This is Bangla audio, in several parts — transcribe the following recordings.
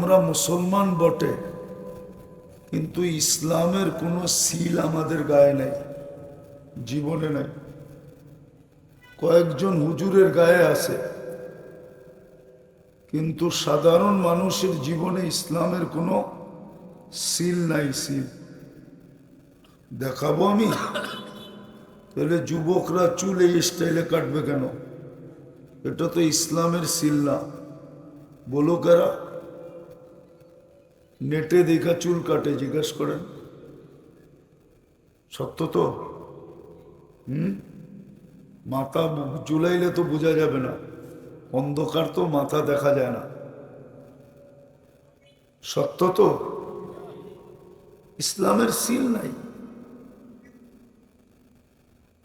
আমরা মুসলমান বটে, কিন্তু ইসলামের কোনো সিল আমাদের গায়ে নেই, জীবনে নেই। কয়েকজন হুজুরের গায়ে আছে, কিন্তু সাধারণ মানুষের জীবনে ইসলামের কোনো সিল নাই। সিল দেখাবো আমি? তাহলে যুবকরা চুল এই স্টাইলে কাটবে কেন? এটা তো ইসলামের সিল না। বলো কারা নেটে দেখা চুল কাটে? জিজ্ঞেস করেন, সত্য তো? মাথা চুলাইলে তো বোঝা যাবে না, অন্ধকার তো, মাথা দেখা যায় না। সত্য তো? ইসলামের সিল নাই।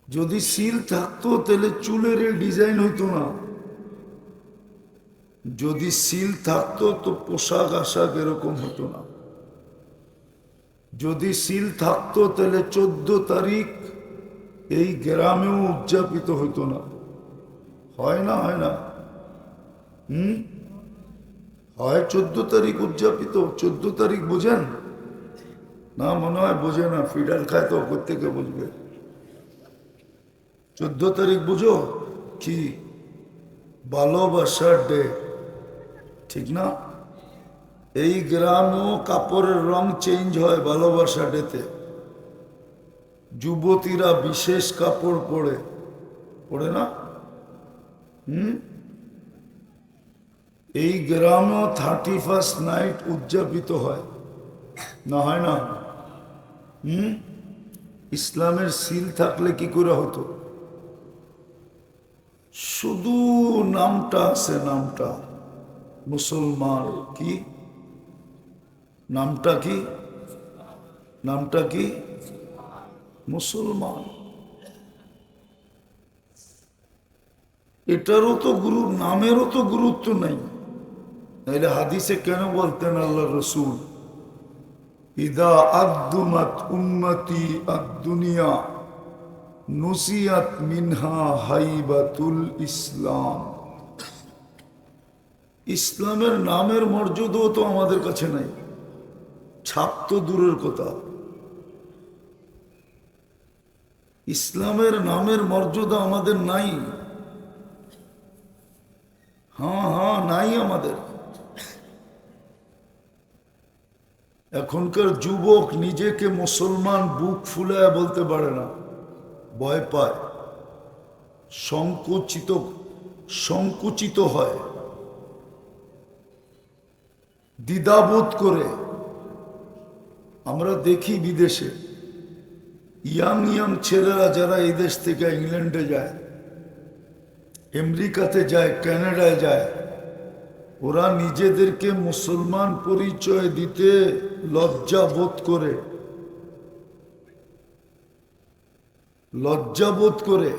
যদি সিল থাকতো তাহলে চুলের এই ডিজাইন হইতো না। যদি সিল থাকতো তো পোশাক আশাক এরকম হতো না। যদি সিল থাকতো তাহলে 14 তারিখ এই গ্রামেও উদযাপিত হইতো না। হয় না? হয় না? হয় 14 তারিখ উদযাপিত। 14 তারিখ বোঝেন না? মনে হয় বোঝে না, ফিডার খায় তো, প্রত্যেকে বুঝবে। 14 তারিখ বুঝো কি? ভালোবাসার ডে, ঠিক না? এই গ্রামেও কাপড়ের রং চেঞ্জ হয় ভালোবাসা ডেতে। যুবতীরা বিশেষ কাপড় পরে, পরে না? এই গ্রামেও 31st নাইট উদযাপিত হয় না? হয় না? ইসলামের সিল থাকলে কি করে হতো? শুধু নামটা আছে, নামটা মুসলমান। কি নামটা? কি নামটা? কি মুসলমান। এটারও তো গুরু, নামেরও তো গুরুত্ব নাই। তাহলে হাদিসে কেন বলতেন আল্লাহ রসুল, ইদা আদুমাত উম্মতি আদ-দুনিয়া নুসিয়াত মিনহা হাইবাতুল ইসলাম। ইসলামের নামের মর্যাদাও তো আমাদের কাছে নাই, ছাপ তো দূরের কথা। ইসলামের নামের মর্যাদা আমাদের নাই। হ্যাঁ, নাই আমাদের। এখনকার যুবক নিজেকে মুসলমান বুক ফুলায় বলতে পারে না, ভয় পায়, সংকুচিত হয়, দ্বিধাবোধ করে। আমরা দেখি বিদেশে ইয়াং ছেলেরা যারা এই দেশ থেকে ইংল্যান্ডে যায়, আমেরিকাতে যায়, কানাডায় যায়, ওরা নিজেদেরকে মুসলমান পরিচয় দিতে লজ্জা বোধ করে,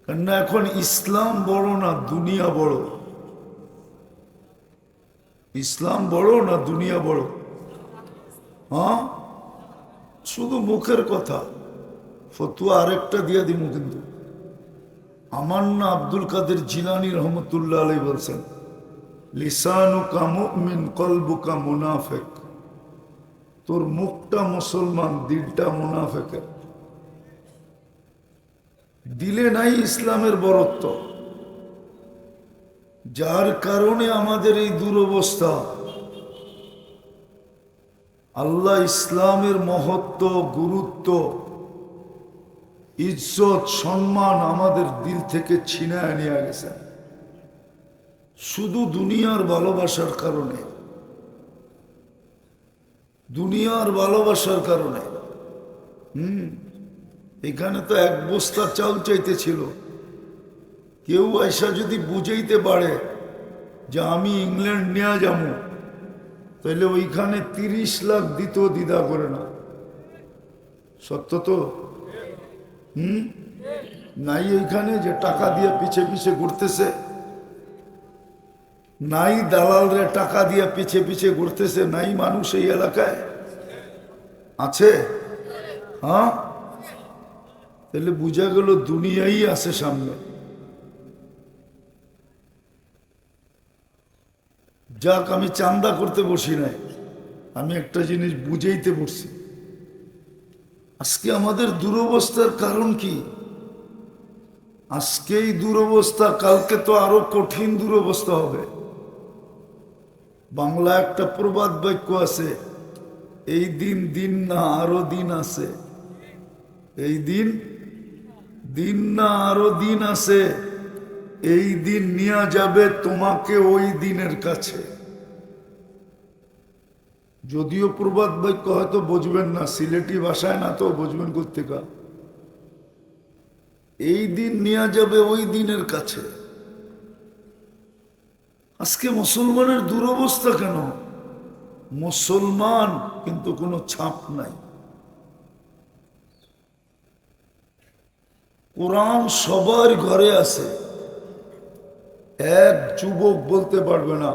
কেননা এখন ইসলাম বড় না দুনিয়া বড়? ইসলাম বড় না দুনিয়া বড়? হ্যাঁ, শুধু মুখের কথা। ফতুয়া আরেকটা দিয়া দিব কিন্তু। আমার না আব্দুল কাদের জিলানী রহমতুল্লাহ আলাইহি বলছেন, লিসানুকা মুমিন কলবুকা মুনাফিক। তোর মুখটা মুসলমান, দিলটা মুনাফিকের। দিলে নাই ইসলামের বরত্ব, যার কারণে আমাদের এই দুরবস্থা। আল্লাহ ইসলামের মহত্ব, গুরুত্ব, ইজ্জত, সম্মান আমাদের দিল থেকে ছিনায় নিয়ে গেছে শুধু দুনিয়ার ভালোবাসার কারণে। দুনিয়ার ভালোবাসার কারণে। এখানে তো এক বস্তা চাল চাইতেছিল। কেউ আয়সা যদি বুঝাইতে পারে যে আমি ইংল্যান্ড নিয়ে যাবো, তাহলে ওইখানে 30 লাখ দিতেও দ্বিধা করে না। সত্য তো? নাই এইখানে যে টাকা দিয়ে পিছে পিছে ঘুরতেছে, নাই দালালরে টাকা দিয়ে পিছে পিছে ঘুরতেছে, নাই মানুষ এই এলাকায় আছে? হ্যাঁ, তাহলে বোঝা গেল দুনিয়াই আছে সামনে। যাক, আমি চান্দা করতে বসি নাই, আমি একটা জিনিস বুঝাইতে বসছি। আজকে আমাদের দুরবস্থার কারণ কি? আজকেই দুরবস্থা, কালকে তো আরো কঠিন দুরবস্থা হবে। বাংলা একটা প্রবাদ বাক্য আছে, এই দিন দিন না আরো দিন আছে। এই দিন দিন না আরো দিন আছে। এই দিন নিয়ে যাবে তোমাকে ওই দিনের কাছে। যদিও প্রবাদ বাক্য হয়তো বুঝবেন না, সিলেটি ভাষায় না তো বুঝবেন কোত্থেকা। এই দিন নিয়ে যাবে ওই দিনের কাছে। আজকে মুসলমানের দুরবস্থা কেন? মুসলমান কিন্তু কোনো ছাপ নাই। কোরআন সবার ঘরে আছে। এক যুবক বলতে পারবে না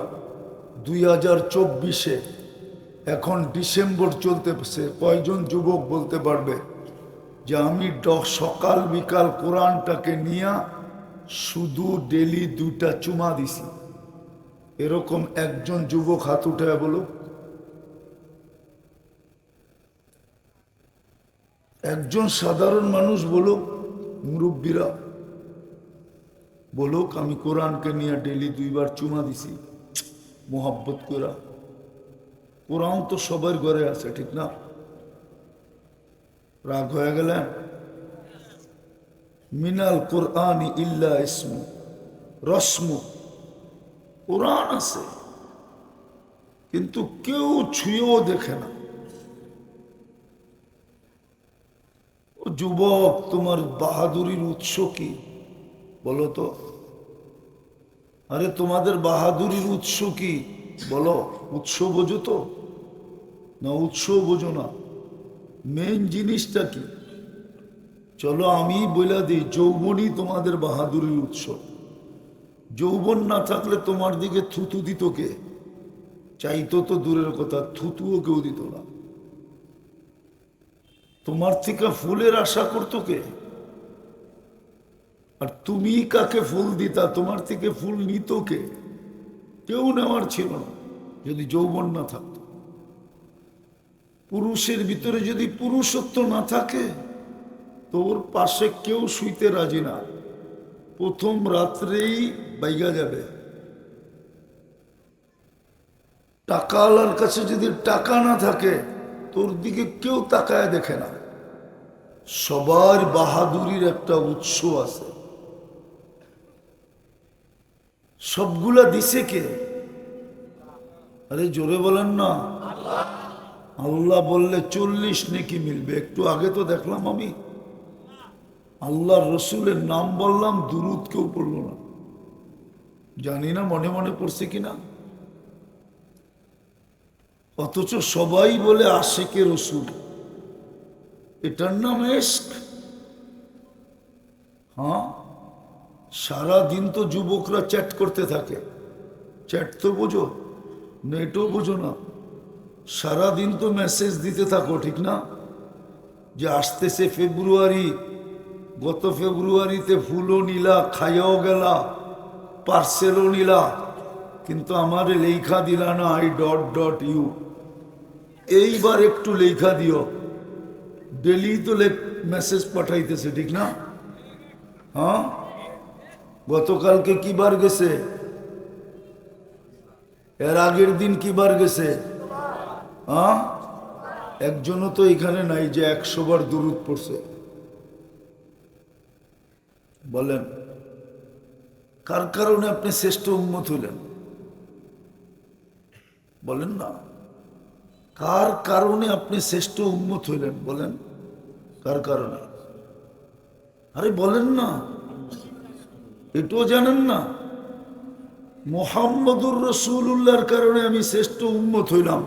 2024-এ, এখন ডিসেম্বর চলতেছে, কয়জন যুবক বলতে পারবে যে আমি সকাল বিকাল কোরআনটাকে নিয়ে শুধু ডেলি 2টা চুমা দিছি? এরকম একজন যুবক হাত উঠায় বলো। একজন সাধারণ মানুষ বলুক, মুরব্বীরা বলুক, আমি কোরআনকে নিয়ে ডেলি 2বার চুমা দিছি মোহাব্বত করা। কোরআন তো সবার ঘরে আছে, ঠিক না? রাগ হয়ে গেলেন? মিনাল কোরআনি ইল্লা ইসমু রসমু, কোরআন আছে কিন্তু কেউ ছুঁয়েও দেখে না। ও যুবক, তোমার বাহাদুরির উৎস কি বলো তো? আরে তোমাদের বাহাদুরির উৎস কি বলো? উৎস বোঝো তো? না উৎস বোঝো না? মেন জিনিসটা কি? চলো আমি বলে দিই, যৌবনই তোমাদের বাহাদুরির উৎস। যৌবন না থাকলে তোমার দিকে থুতু দিত কে? চাইতো তো দূরের কথা, থুতুও কেউ দিত না। তোমার থেকে ফুলের আশা করতো কে? আর তুমি কাকে ফুল দিতা? তোমার থেকে ফুল নিত কে? কেউ নেওয়ার ছিল না যদি যৌবন না থাকতো। পুরুষের ভিতরে যদি পুরুষত্ব না থাকে, তোর পাশে কেউ শুইতে রাজি না, প্রথম রাত্রেই বাইগা যাবে। টাকাওয়ালার কাছে যদি টাকা না থাকে, তোর দিকে কেউ তাকায় দেখে না। সবার বাহাদুরির একটা উৎস আছে। সবগুলা দিছে কে? আরে জোরে বলেন না। আল্লাহ বললে 40 নেকি মিলবে। একটু আগে তো দেখলাম আমি, আল্লাহ রসুলের নাম বললাম, দুরুদ কেউ পড়ল না। জানি না মনে মনে পড়ছে কিনা। অথচ সবাই বলে আশিকে রসুল, এটার নাম ইশক। হ্যাঁ, সারাদিন তো যুবকরা চ্যাট করতে থাকে। চ্যাট তো বোঝো, নেটও বোঝো না। সারাদিন তো মেসেজ দিতে থাকো, ঠিক না? যে আসতেছে ফেব্রুয়ারি, গত ফেব্রুয়ারিতে ফুলও নিলা, খাইয়াও গেলা, পার্সেলও নিলা, কিন্তু আমার লেখা দিলা না I.ইউ। এইবার একটু লেখা দিও। ডেলি তো মেসেজ পাঠাইতেছে, ঠিক না? হ্যাঁ, গতকালকে কি বার গেছে? এর আগের দিন কি বার গেছে? হ্যাঁ, একজনও তো এখানে নাই যে 100 বার দুরূদ পড়ছে। বলেন, কার কারণে আপনি শ্রেষ্ঠ উম্মত হইলেন? বলেন না, কার কারণে আপনি শ্রেষ্ঠ উম্মত হইলেন? বলেন, কার কারণে? আরে বলেন না, এটাও জানেন না? মুহাম্মদুর রাসূলুল্লাহর কারণে আমি শ্রেষ্ঠ উম্মত হইলাম।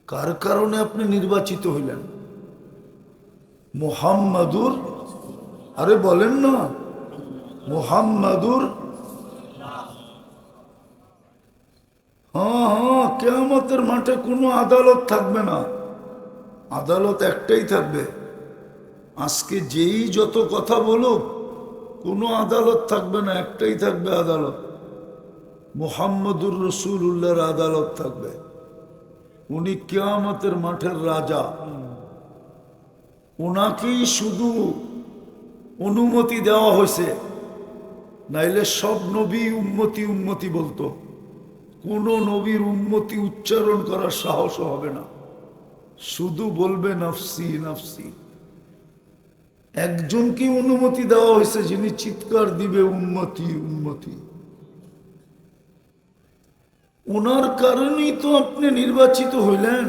কার কারণে আপনি নির্বাচিত হইলেন? মুহাম্মদুর, আরে বলেন না, মুহাম্মদুর। হ্যাঁ, কিয়ামতের মাঠে কোনো আদালত থাকবে না। আদালত একটাই থাকবে। আজকে যেই যত কথা বলুক, কোনো আদালত থাকবে না, একটাই থাকবে আদালত। মুহাম্মদুর রাসূলুল্লাহর আদালত থাকবে। উনি কিয়ামতের মাঠের রাজা। ওনাকেই শুধু অনুমতি দেওয়া হয়েছে, নাইলে সব নবী উম্মতি উম্মতি বলতো। কোন নবীর উম্মতি উচ্চারণ করার সাহস হবে না, শুধু বলবে নফসি নফসি। একজনকে অনুমতি দেওয়া হয়েছে যিনি চিৎকার দিবে উম্মতি উম্মতি। ওনার কারণেই তো আপনি নির্বাচিত হইলেন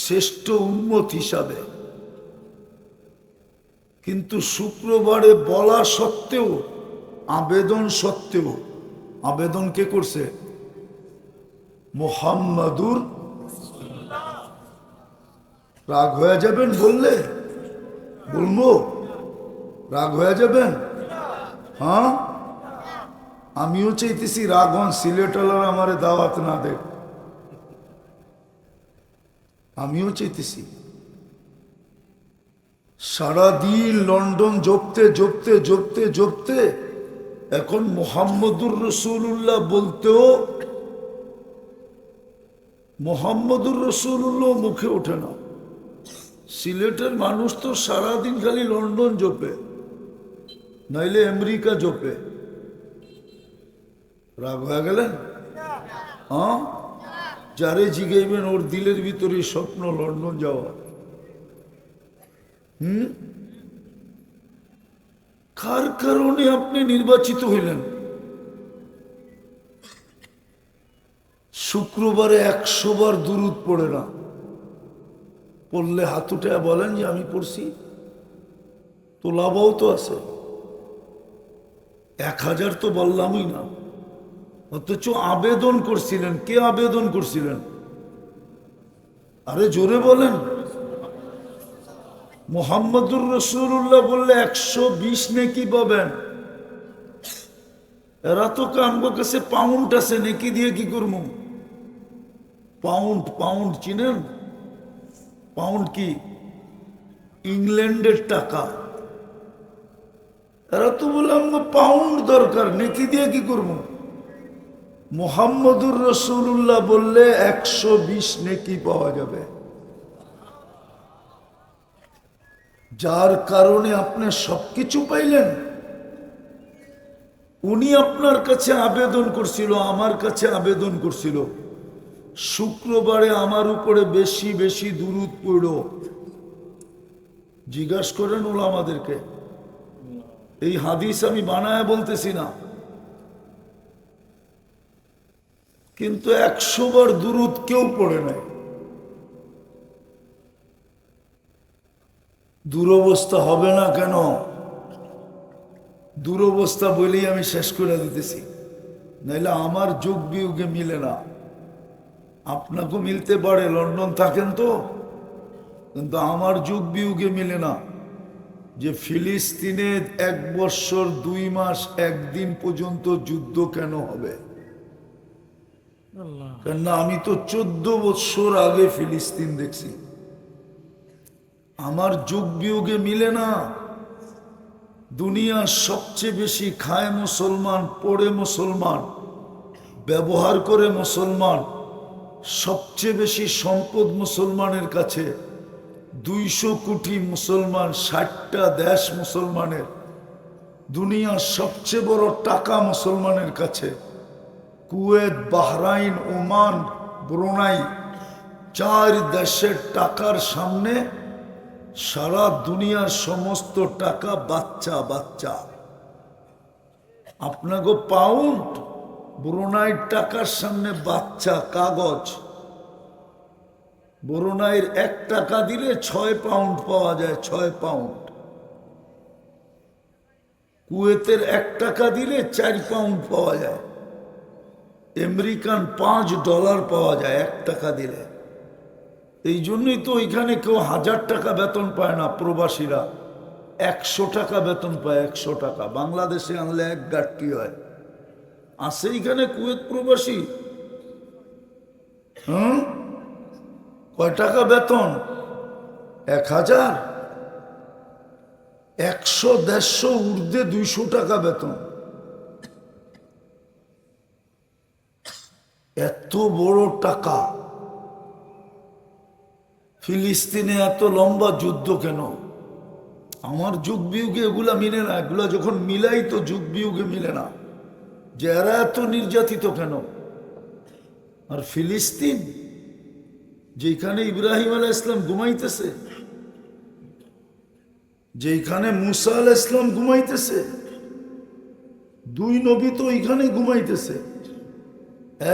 শ্রেষ্ঠ উম্মত হিসাবে। কিন্তু শুক্রবারে বলা সত্ত্বেও, আবেদন সত্ত্বেও, আবেদন কে করছে? মুহাম্মাদুর। রাগ হয়ে যাবেন বললে? বলবো রাগ হয়ে যাবেন? হ্যাঁ, আমিও চাইতেছি রাগ হন, সিলেটালার আমারে দাওয়াত না দেখ। আমিও চাইতেছি। সারাদিন লন্ডন জপতে জপতে জপতে জপতে এখন মুহাম্মদুর রাসূলুল্লাহ বলতেও মুহাম্মদুর রাসূলুল্লাহ মুখে ওঠে না। সিলেটের মানুষ তো সারাদিন খালি লন্ডন জপে, নাইলে আমেরিকা জপে। রাগ হয়ে গেলেন? হ্যাঁ, যারে জিগাইবেন ওর দিলের ভিতরে স্বপ্ন লন্ডন যাওয়া। কার কারণে আপনি নির্বাচিত হইলেন? শুক্রবারে 100 বার দুরূদ পড়ে না, পড়লে হাত উঠে বলেন যে আমি পড়ছি। তোলাবাও তো আছে, 1000 তো বললামই না। অথচ আবেদন করছিলেন। কে আবেদন করছিলেন? আরে জোরে বলেন। মুহাম্মদুর রাসূলুল্লাহ বললে 120 নেকি পাবেন। এরা তো আমার কাছে পাউন্ড আছে, নেকি দিয়ে কি করবো? পাউন্ড, পাউন্ড চিনেন? পাউন্ড কি? ইংল্যান্ডের টাকা। এরা তো বলে আমার পাউন্ড দরকার, নেকি দিয়ে কি করবো? মুহাম্মদুর রাসূলুল্লাহ বললে 120 নেকি পাওয়া যাবে। যার কারণে আপনি সবকিছু পাইলেন। উনি আপনার কাছে আবেদন করছিল, আমার কাছে আবেদন করছিল, শুক্রবারে আমার উপরে বেশি বেশি দুরূদ পড়ো। জিজ্ঞাসা করেন ওলামাদেরকে, এই হাদিস আমি বানায় বলতেছি না। কিন্তু 100 বার দুরূদ কেউ পড়ে নাই। দুরবস্থা হবে না কেন? দুরবস্থা বলেই আমি শেষ করে দিতেছি, নাইলে আমার যুগ বিয়োগে মিলে না। আপনাকেও মিলতে পারে, লন্ডন থাকেন তো, কিন্তু আমার যুগ বিয়োগে মিলে না। যে ফিলিস্তিনে 1 বৎসর 2 মাস 1 দিন পর্যন্ত যুদ্ধ কেন হবে? কেননা আমি তো 14 বৎসর আগে ফিলিস্তিন দেখছি। আমার যুগ বিয়োগে মিলে না। দুনিয়ার সবচেয়ে বেশি খায় মুসলমান, পড়ে মুসলমান, ব্যবহার করে মুসলমান, সবচেয়ে বেশি সম্পদ মুসলমানের কাছে। 200 কোটি মুসলমান, 60টা দেশ মুসলমানের। দুনিয়ার সবচেয়ে বড় টাকা মুসলমানের কাছে। কুয়েত, বাহরাইন, ওমান, ব্রুনাই, 4 দেশের টাকার সামনে সারা দুনিয়ার সমস্ত টাকা বাচ্চা বাচ্চা। আপনাকে পাউন্ড, ব্রুনাইয়ের টাকার সামনে বাচ্চা কাগজ। ব্রুনাইয়ের 1 টাকা দিলে 6 পাউন্ড পাওয়া যায়, 6 পাউন্ড। কুয়েতের 1 টাকা দিলে 4 পাউন্ড পাওয়া যায়। আমেরিকান $5 পাওয়া যায় 1 টাকা দিলে। এই জন্যই তো এখানে কেউ 1000 টাকা বেতন পায় না, প্রবাসীরা 100 টাকা বেতন পায়। 100 টাকা বাংলাদেশে আনলে 1 গাঁটটি হয়। আছে এখানে কুয়েত প্রবাসী? কয় টাকা বেতন? 1000, 100, 150 ঊর্ধ্বে 200 টাকা বেতন। এত বড় টাকা, ফিলিস্তিনে এত লম্বা যুদ্ধ কেন? আমার যুগ বিয়োগে এগুলা মিলে না, এগুলা যখন মিলাই তো যুগ বিয়োগে মিলে না, যে এরা এত নির্যাতিত কেন? আর ফিলিস্তিন যেখানে ইব্রাহিম আলাইহিস সালাম ঘুমাইতেছে, যেখানে মুসা আলাইহিস সালাম ঘুমাইতেছে, দুই নবী তো ওইখানে ঘুমাইতেছে।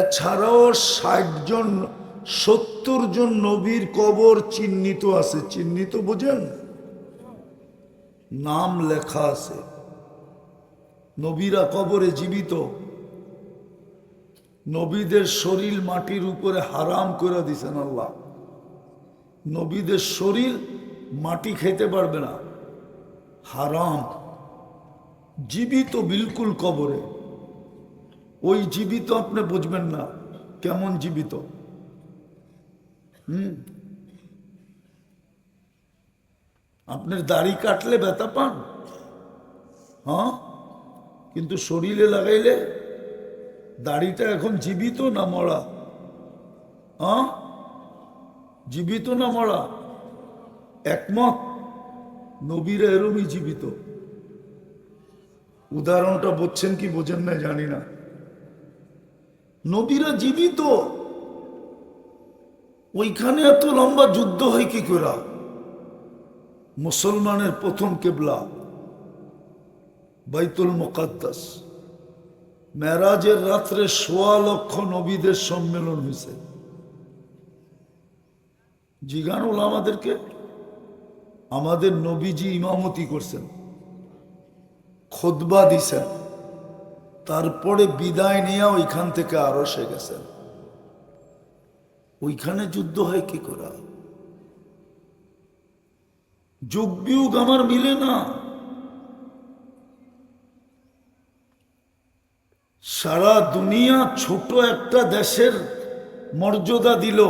এছাড়াও 60 জন 70 জন নবীর কবর চিহ্নিত আছে। চিহ্নিত বোঝেন? নাম লেখা আছে। নবীরা কবরে জীবিত। নবীদের শরীর মাটির উপরে হারাম করে দিছেন আল্লাহ। নবীদের শরীর মাটি খেতে পারবে না, হারাম। জীবিত বিলকুল কবরে। ওই জীবিত আপনি বুঝবেন না কেমন জীবিত। আপনার দাড়ি কাটলে ব্যথা পান, হ্যাঁ, কিন্তু শরীরে লাগাইলে দাড়িটা এখন জীবিত না মরা? হ্যাঁ, জীবিত না মরা? একমত? নবীরা এরমই জীবিত। উদাহরণটা বুঝছেন কি বোঝেন না জানি না। নবীরা জীবিত, ওইখানে এত লম্বা যুদ্ধ হয় কি করে? মুসলমানের প্রথম কেবলা বাইতুল মুকাদ্দাস। মেরাজের রাত্রে 1.25 লক্ষ নবীদের সম্মেলন হয়েছে। জিজ্ঞানুল আমাদেরকে, আমাদের নবীজি ইমামতি করছেন, খুতবা দিছেন, তারপরে বিদায় নিয়ে ওইখান থেকে আরশে গেছেন। ওইখানে যুদ্ধ হয় কি করে? যুগ বিয়োগ আমার মিলে না। সারা দুনিয়া ছোট একটা দেশের মর্যাদা দিল,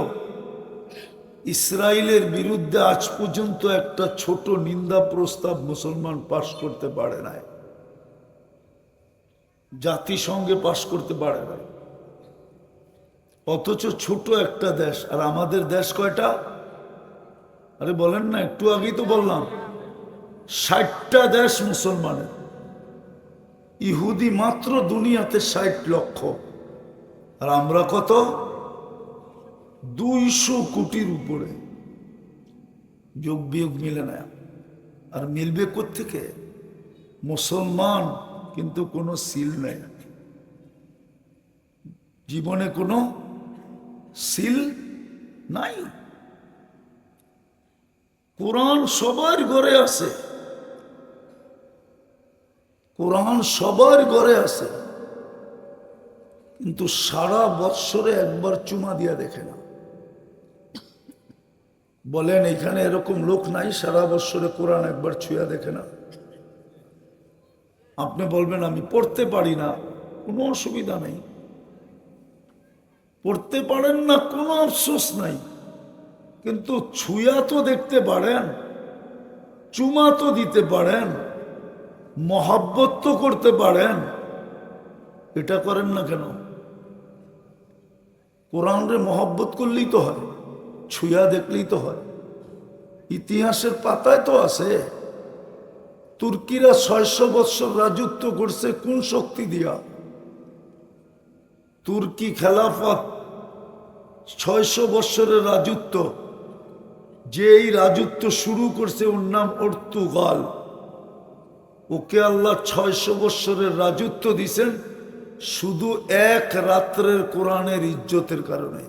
ইসরায়েলের বিরুদ্ধে আজ পর্যন্ত একটা ছোট নিন্দা প্রস্তাব মুসলমান পাশ করতে পারে নাই, জাতিসংঘে পাশ করতে পারে না। অথচ ছোট একটা দেশ। আর আমাদের দেশ কয়টা? আরে বলেন না, একটু আগেই তো বললাম 60টা দেশ মুসলমানের। ইহুদি মাত্র দুনিয়াতে 60 লক্ষ, আর আমরা কত? 200 কোটির উপরে। যোগ বিয়োগ মিলে না। আর মিলবে কোত্থেকে? মুসলমান কিন্তু কোনো সিল নেই, জীবনে কোনো সিল নাই। কোরআন সবার ঘরে আছে, কোরআন সবার ঘরে আছে, কিন্তু সারা বৎসরে একবার চুমা দিয়া দেখে না। বলেন এখানে এরকম লোক নাই সারা বৎসরে কোরআন একবার ছুঁয়া দেখে না? আপনি বলবেন আমি পড়তে পারি না, কোনো অসুবিধা নেই। পড়তে পারেন না, কোনো আফসোস নাই, কিন্তু ছুঁয়া তো দেখতে পারেন, চুমা তো দিতে পারেন, মহাব্বত তো করতে পারেন। এটা করেন না কেন? কোরআনরে মহাব্বত করলেই তো হয়, ছুঁয়া দেখলেই তো হয়। ইতিহাসের পাতায় তো আছে, তুর্কিরা 600 বৎসর রাজত্ব করছে কোন শক্তি দিয়া? তুর্কি খেলাফত 600 বৎসরের রাজত্ব, যে এই রাজত্ব শুরু করছে ওর নাম পর্তুগাল। ওকে আল্লাহ 600 বৎসরের রাজত্ব দিছেন শুধু এক রাত্রের কোরআনের ইজ্জতের কারণে।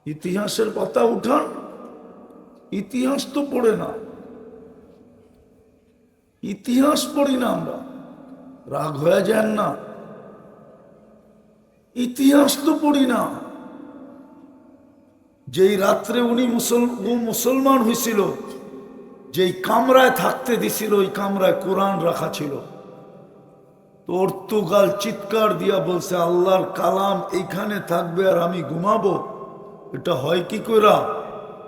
ইতিহাসের পাতা উঠান, ইতিহাস তো পড়ে না, ইতিহাস পড়ি না আমরা, রাগ হয়ে যান না। ইতিহাস তো পড়ি না। যেই রাত্রে উনি মুসলমান হয়েছিল, যেই কামরায় থাকতে দিছিল ওই কামরায় কোরআন রাখা ছিল। পর্তুগাল চিৎকার দিয়া বলছে আল্লাহর কালাম এইখানে থাকবে আর আমি ঘুমাবো, এটা হয় কি কইরা?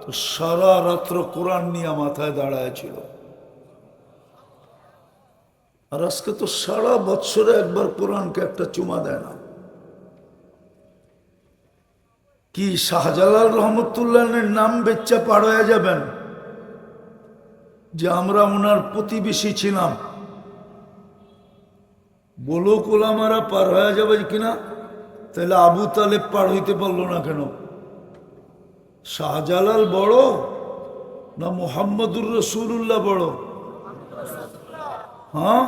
তো সারা রাত্র কোরআন নিয়ে মাথায় দাঁড়ায় ছিল। আর আজকে তো সারা বৎসরে একবার কোরআনকে একটা চুমা দেয় না। কি শাহজালাল রহমতুল্লাহের নাম বেচ্চা পার হয়ে যাবেন যে আমরা ওনার প্রতিবেশী ছিলাম? বলো কোলামারা পার হয়ে যাবে কিনা? তাহলে আবু তালেব পার হইতে পারলো না কেন? শাহজালাল বড় না মুহাম্মদুর রসুল্লাহ বড়? হ্যাঁ,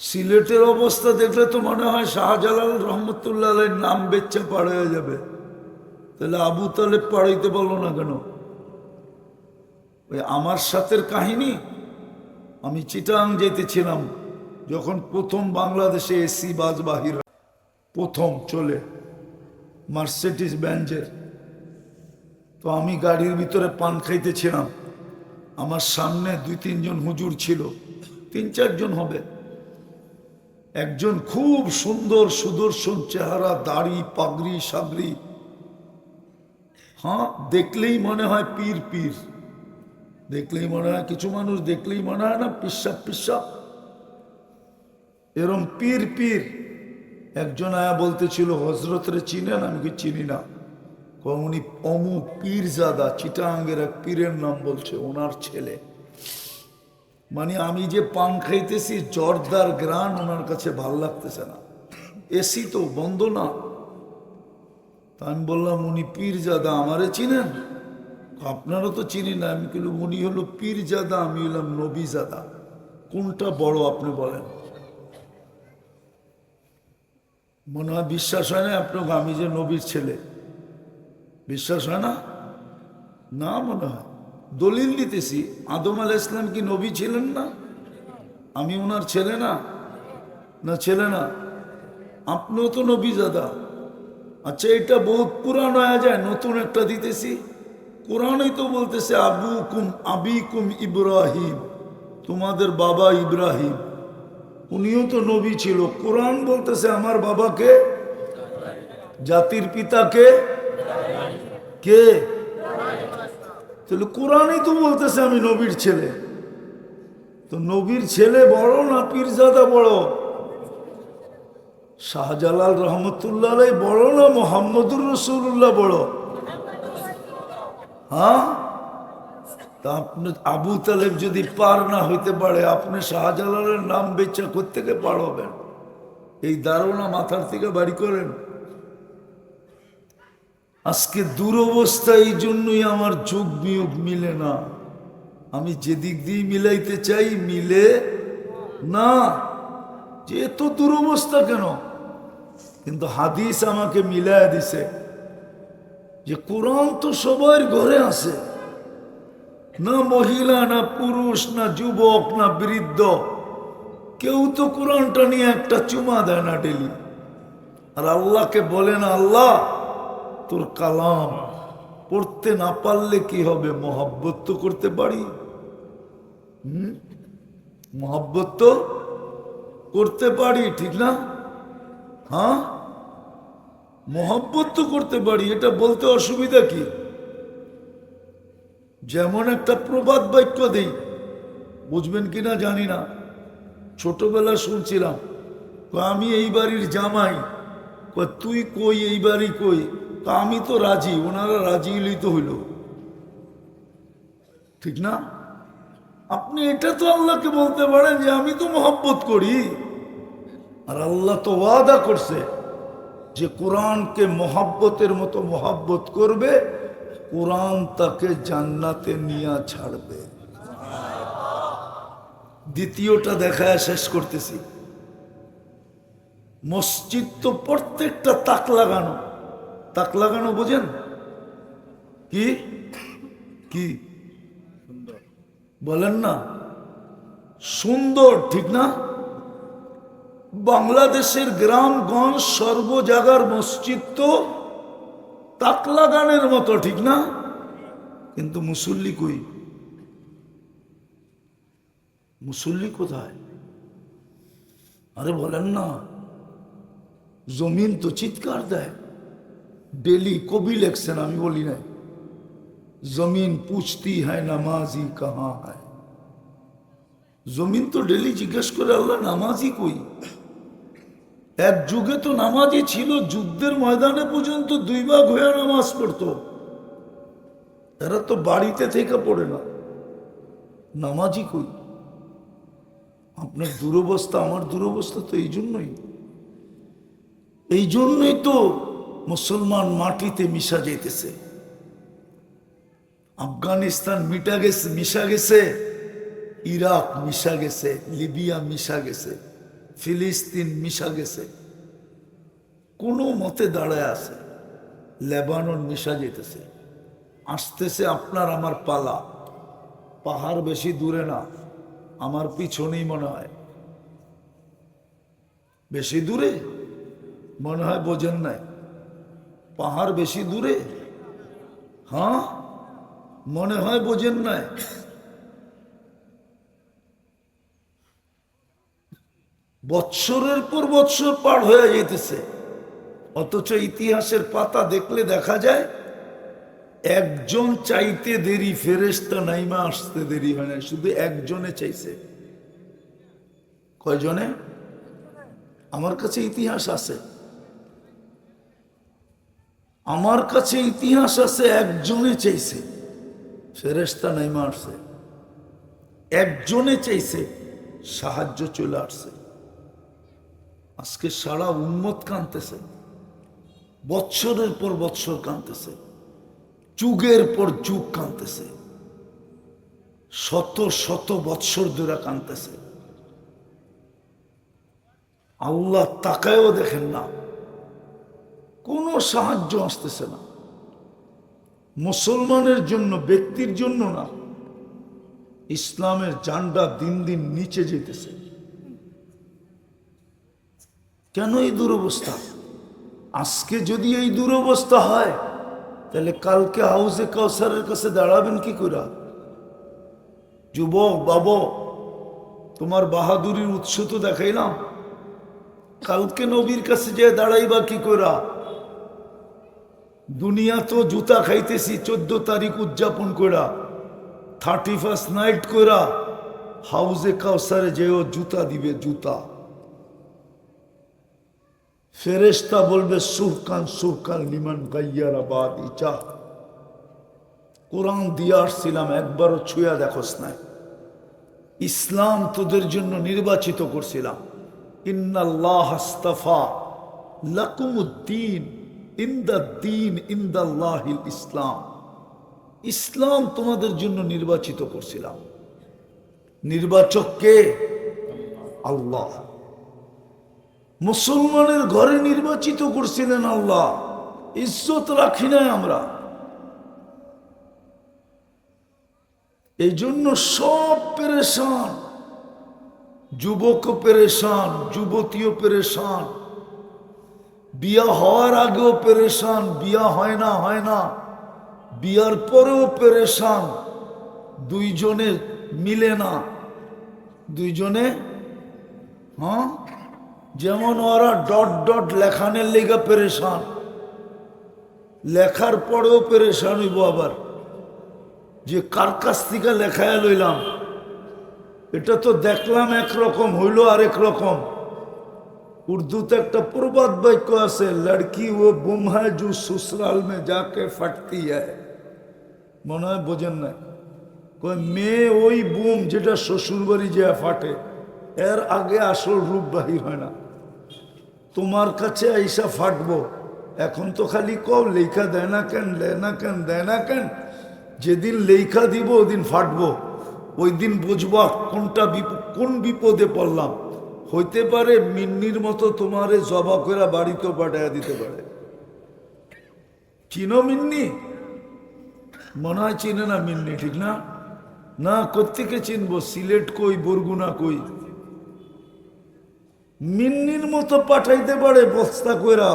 সিলেটের অবস্থা দেখলে তো মনে হয় শাহজালাল রহমতুল্লাহ নাম বেচ্চা পার হয়ে যাবে। তাহলে আবু তালেব পার হইতে পারলো না কেন? ওই আমার সাথের কাহিনী। আমি চিটাং যেতেছিলাম যখন প্রথম বাংলাদেশে এসি বাস বাহির প্রথম চলে মার্সিডিজ বেঞ্জের। তো আমি গাড়ির ভিতরে পান খাইতেছিলাম। আমার সামনে 2-3 জন হুজুর ছিল, 3-4 জন হবে। একজন খুব সুন্দর সুদর্শন চেহারা, দাড়ি পাগড়ি সাগড়ি, হ্যাঁ দেখলেই মনে হয় পীর পীর, দেখলেই মনে হয়, কিছু মানুষ দেখলেই মনে হয় না পিসাব পিসাব, এরম পীর পীর। একজন আয়া বলতেছিল হজরতরে চিনেন? আমি কি চিনি না। উনি অমুক পীরজাদা, চিটাঙ্গের এক পীরের নাম বলছে, ওনার ছেলে। মানে আমি যে পান খাইতেছি জর্দার গ্রান ওনার কাছে ভাল লাগতেছে না, এসি তো বন্ধ না। তা আমি বললাম উনি পীরজাদা, আমারে চিনেন? আপনারা তো চিনি না। আমি বললাম উনি হলো পীরজাদা, আমি হলাম নবীজাদা, কোনটা বড় আপনি বলেন? মনে হয় বিশ্বাস হয় না আপনাকে আমি যে নবীর ছেলে? বিশ্বাস হয় না? না, মনে হয় দলিল দিতেছি। আদম আলাইহিস সালাম কি নবী ছিলেন না? আমি ওনার ছেলে না? না ছেলে না? আপনিও তো নবীজাদা। আচ্ছা, এটা বহুত পুরান হয়ে যায়, নতুন একটা দিতেছি। কোরআনই তো বলতেছে আবিকুম ইব্রাহিম, তোমাদের বাবা ইব্রাহিম, উনিও তো নবী ছিল। কোরআন বলতেছে আমার বাবাকে, জাতির পিতাকে কে? তাহলে কোরআনই তো বলতেছে আমি নবীর ছেলে। তো নবীর ছেলে বড় না পীরজাদা বড়? শাহজালাল রহমতুল্লাহ বড় না মুহাম্মদুর রসুল্লাহ বড়? হ্যাঁ, তা আপনি আবু তালেব যদি পার না হইতে পারে, আপনি শাহজালালের নাম বেচা কোত্থেকে পার হবেন? এই ধারণা মাথার থেকে বাড়ি করেন। আজকে দুরবস্থা, এই জন্যই আমার যোগ বিয়োগ মিলে না। আমি যেদিক দিয়ে মিলাইতে চাই মিলে না, যে এত দুরবস্থা কেন? কিন্তু হাদিস আমাকে মিলায় দিছে যে কোরআন তো সবার ঘরে আছে, না মহিলা না পুরুষ না যুবক না বৃদ্ধ, কেউ তো কোরআনটা নিয়ে একটা চুমা দেয় না ডেলি। আর আল্লাহকে বলে না আল্লাহ তোর কালাম পড়তে না পারলে কি হবে? মহব্বত তো করতে পারি। মহব্বত তো করতে পারি, ঠিক না? হ্যাঁ, মহব্বত তো করতে পারি, এটা বলতে অসুবিধা কি? যেমন একটা প্রবাদ বাক্য দেই, বুঝবেন কিনা জানি না, ছোটবেলা শুনছিলাম, আমি এই বাড়ির জামাই, তুই কই এই বাড়ি কই? আমি তো রাজি, ওনারা রাজি হলেই তো হইল, ঠিক না? আপনি এটা তো আল্লাহকে বলতে পারেন যে আমি তো মহব্বত করি। আর আল্লাহ তো ওয়াদা করছে যে কোরআনকে মহব্বতের মতো মহব্বত করবে, কোরআন তাকে জান্নাতে নিয়ে ছাড়বে। দ্বিতীয়টা দেখায় শেষ করতেছি। মসজিদ তো প্রত্যেকটা তাক লাগানো, তাক লাগানো বোঝেন কি? কি বলেন না? সুন্দর, ঠিক না? বাংলাদেশের গ্রামগঞ্জ সর্ব জায়গার মসজিদ তো তাক লাগানোর মতো, ঠিক না? কিন্তু মুসল্লি কই? মুসল্লি কোথায়? আরে বলেন না। জমিন তো চিৎকার দেয় ডেলি, কবি লেখছেন, আমি বলি না। জমিন পুছতি হ্যায় নামাজি কাহা হ্যায়। জমিন তো ডেলি জিজ্ঞেস করে আল্লাহ নামাজি কই? এক যুগে তো নামাজই ছিল, যুদ্ধের ময়দানে পর্যন্ত 2 ভাগ হয়ে নামাজ পড়তো। এরা তো বাড়িতে থেকে পড়ে না, নামাজই কই। আপনার দুরবস্থা, আমার দুরবস্থা তো এই জন্যই তো মুসলমান মাটিতে মিশা যাইতেছে। আফগানিস্তান মিশা গেছে, ইরাক মিশা গেছে, লিবিয়া মিশা গেছে, ফিলিস্তিন মিশা গেছে, কোনো মতে দাঁড়ায় আছে। লেবানন মিশা যেতেছে, আসতেছে আপনার আমার পালা। পাহাড় বেশি দূরে না, আমার পিছনেই মনে হয়। বেশি দূরে মনে হয়, বোঝেন নাই? পাহাড় বেশি দূরে, হ্যাঁ মনে হয়, বোঝেন নাই? বৎসরের পর বৎসর পার হয়ে যেতেছে, অথচ ইতিহাসের পাতা দেখলে দেখা যায় একজন চাইতে দেরি, ফেরেশতা নাইমা আসতে দেরি হয় না, শুধু একজনে চাইছে। কয়জনে? আমার কাছে ইতিহাস আছে, আমার কাছে ইতিহাস আছে, একজনে চাইছে, ফেরেশতা নাইমা আসছে, একজনে চাইছে, সাহায্য চলে আসছে। আজকে সারা উম্মত কাঁদতেছে, বৎসরের পর বৎসর কাঁদতেছে, যুগের পর যুগ কাঁদতেছে, শত শত বৎসর ধরে কাঁদতেছে। আল্লাহ তাকায়ও দেখেন না, কোনো সাহায্য আসতেছে না। মুসলমানের জন্য, ব্যক্তির জন্য না, ইসলামের ঝান্ডা দিন দিন নিচে যেতেছে। কেন এই দুরবস্থা? আজকে যদি এই দুরবস্থা হয়, তাহলে কালকে হাউজে কাউসারের কাছে দাঁড়াবেন কি করে? যুবক বাবা, তোমার বাহাদুরির উৎস তো দেখাইলাম, কালকে নবীর কাছে যে দাঁড়াইবা কি করে? দুনিয়া তো জুতা খাইতেছি 14 তারিখ উদযাপন করা, 31st নাইট করা, হাউজে কাউসারে যেও জুতা দিবে, জুতা। ফেরেশতা বলবে সুরকান সুরকান লিমান গাইয়ারা বাদ ইচা। কোরআন দিয়ে আসছিলাম, একবারও ছুঁয়া দেখোস নাই। ইসলাম তোদের জন্য নির্বাচিত করছিলাম। ইন্নাল্লাহ আস্তাফা লাকুমুদ্দিন ইনদাদ্দিন ইনদাল্লাহিল ইসলাম। ইসলাম তোমাদের জন্য নির্বাচিত করছিলাম। নির্বাচক কে? আল্লাহ। মুসলমানের ঘরে নির্বাচিত করছিলেন আল্লাহ। ইজ্জত রাখি নাই আমরা, এই জন্য সব পেরেশান। যুবক পেরেশান, যুবতীও পেরেশান, বিয়া হওয়ার আগেও পেরেশান, বিয়া হয় না, বিয়ার পরেও পেরেশান। দুইজনে মিলে না, দুইজনে, হ্যাঁ, যেমন ওরা ডট ডট লেখানের লেগা পেরেশান, লেখার পরেও পেরেশান হইব আবার, যে কার কাছ থেকে লেখায় লইলাম। এটা তো দেখলাম একরকম, হইল আরেক রকম। উর্দুতে একটা প্রবাদ বাক্য আছে, লড়কি ও বুম হ্যায় জো সসুরাল মে যাকে ফাটতি হ্যায়। মনে হয় বোঝেন না? মেয়ে ওই বুম যেটা শ্বশুর বাড়ি যে ফাটে, এর আগে আসল রূপ বাহির হয় না। তোমার কাছে আইসা ফাটবো, এখন তো খালি কও লেখা দেয় না কেন, দেয় না কেন, দেয় না কেন। যেদিন লেখা দিব ওদিন ফাটবো, ওই দিন বুঝবা কোন বিপদে পড়লাম। হইতে পারে মিন্নির মতো তোমারে জবা করে বাড়িতেও পাঠাইয়া দিতে পারে। চিনো মিন্নি? মনে হয় চিনে না মিন্নি, ঠিক না? না, কোত্থেকে চিনবো? সিলেট কই, বরগুনা কই? মিন্নির মতো পাঠাইতে পারে, বস্তা কইরা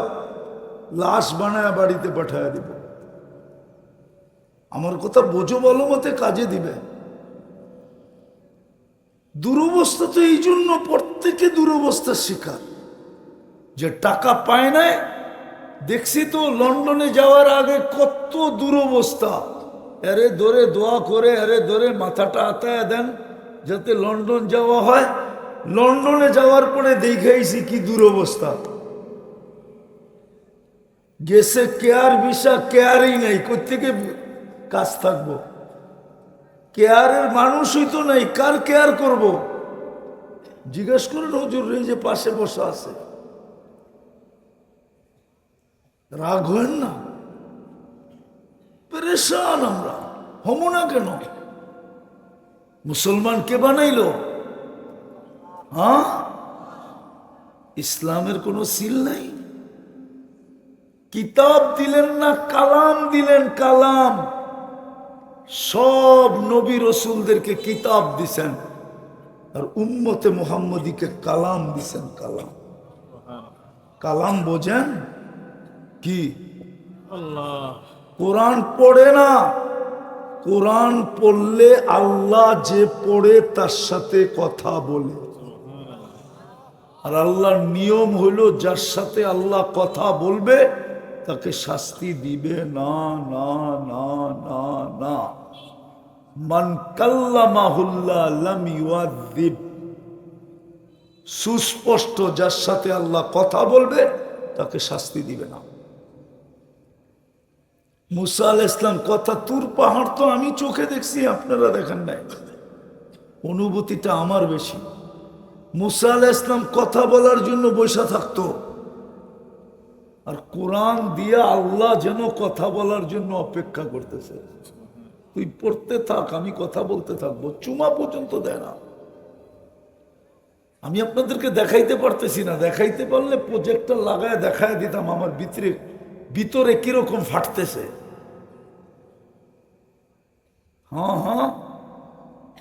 লাশ বানায় বাড়িতে পাঠাইয়া দিব। আমার কথা বোঝো, ভালো মতে কাজে দিবে। দুরবস্থা তো এই জন্য, প্রত্যেকে দুরবস্থার শিকার। যে টাকা পায় নাই, দেখছি তো লন্ডনে যাওয়ার আগে কত দুরবস্থা। এরে ধরে দোয়া করে, এরে ধরে মাথাটা আতায় দেন যাতে লন্ডন যাওয়া হয়। লন্ডনে যাওয়ার পরে দেখাইছি কি দুরবস্থা। গেছে কেয়ার ভিসা, কেয়ারই নেই, কোত্থেকে কাজ থাকবো? কেয়ারের মানুষই তো নাই, কার কেয়ার করব? জিজ্ঞেস করুন হুজুর এই যে পাশে বসা আছে। রাগ হয়েন না, পেরেশান আমরা, হমো না কেন? মুসলমান কে বানাইলো? হ্যাঁ, ইসলামের কোনো সিল নাই। কিতাব দিলেন না, কালাম দিলেন। কালাম, সব নবী রসুলদেরকে কিতাব দিছেন, আর উম্মতে মুহাম্মদীকে কালাম দিছেন। কালাম, কালাম বোঝেন কি? কোরআন পড়ে না, কোরআন পড়লে আল্লাহ যে পড়ে তার সাথে কথা বলে। আর আল্লাহর নিয়ম হলো যার সাথে আল্লাহ কথা বলবে তাকে শাস্তি দিবে না, না, না, না, না। মান কাল্লামাহুল্লাহ লাম ইউআযিব। সুস্পষ্ট, যার সাথে আল্লাহ কথা বলবে তাকে শাস্তি দিবে না। মুসা আলাইহিস সালাম কথা, তুর পাহাড় তো আমি চোখে দেখছি, আপনারা দেখেন নাই, অনুভূতিটা আমার বেশি। মুসা আলাইহিস সালাম কথা বলার জন্য বসে থাকতো, আর কোরআন দিয়ে আল্লাহ যেন কথা বলার জন্য অপেক্ষা করতেছে। তুই পড়তে থাক, আমি কথা বলতে থাকবো। চুমা পর্যন্ত দেয় না। আমি আপনাদেরকে দেখাইতে পারতেছি না, দেখাইতে পারলে প্রজেক্টর লাগায় দেখায় দিতাম আমার ভিতরে কিরকম ফাটতেছে। হ্যাঁ হ্যাঁ,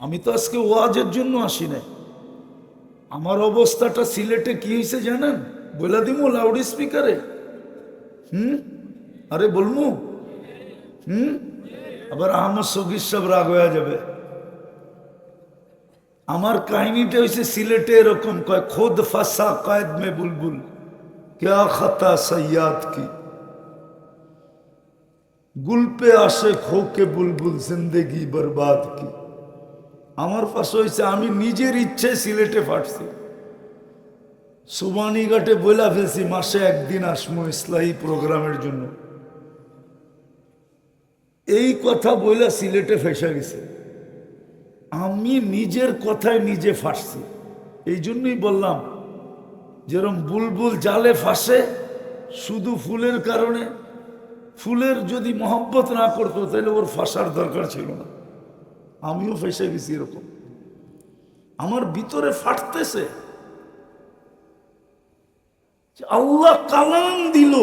আমি তো আজকে ওয়াজের জন্য আসি নাই। আমার অবস্থাটা সিলেটে কি হয়েছে জানেন? বলে দিমু লাউড স্পিকারে? আরে বলমু? আবার আহমদ সগীর সব রাগ হয়ে যাবে। আমার কাহিনীটা হয়েছে সিলেটে এরকম, কয় খোদ ফাসা কায়দ মে বুলবুল, ক্যা খতা সৈয়াদ কি, গুল পে আসে খোকে বুলবুল, জিন্দেগি বরবাদ কি। আমার পাশে হয়েছে আমি নিজের ইচ্ছে সিলেটে ফাটছি। সুবানীঘাটে বইলা ফেলছি মাসে একদিন আসমো ইসলাহী প্রোগ্রামের জন্য। এই কথা বইলা সিলেটে ফেসে গেছে। আমি নিজের কথায় নিজে ফাঁসছি। এই জন্যই বললাম, যেরকম বুলবুল জালে ফাঁসে শুধু ফুলের কারণে, ফুলের যদি মহব্বত না করতো তাহলে ওর ফাঁসার দরকার ছিল না। আমিও ফেসে গেছি এরকম, আমার ভিতরে ফাটতেছে। আল্লাহ কালাম দিল,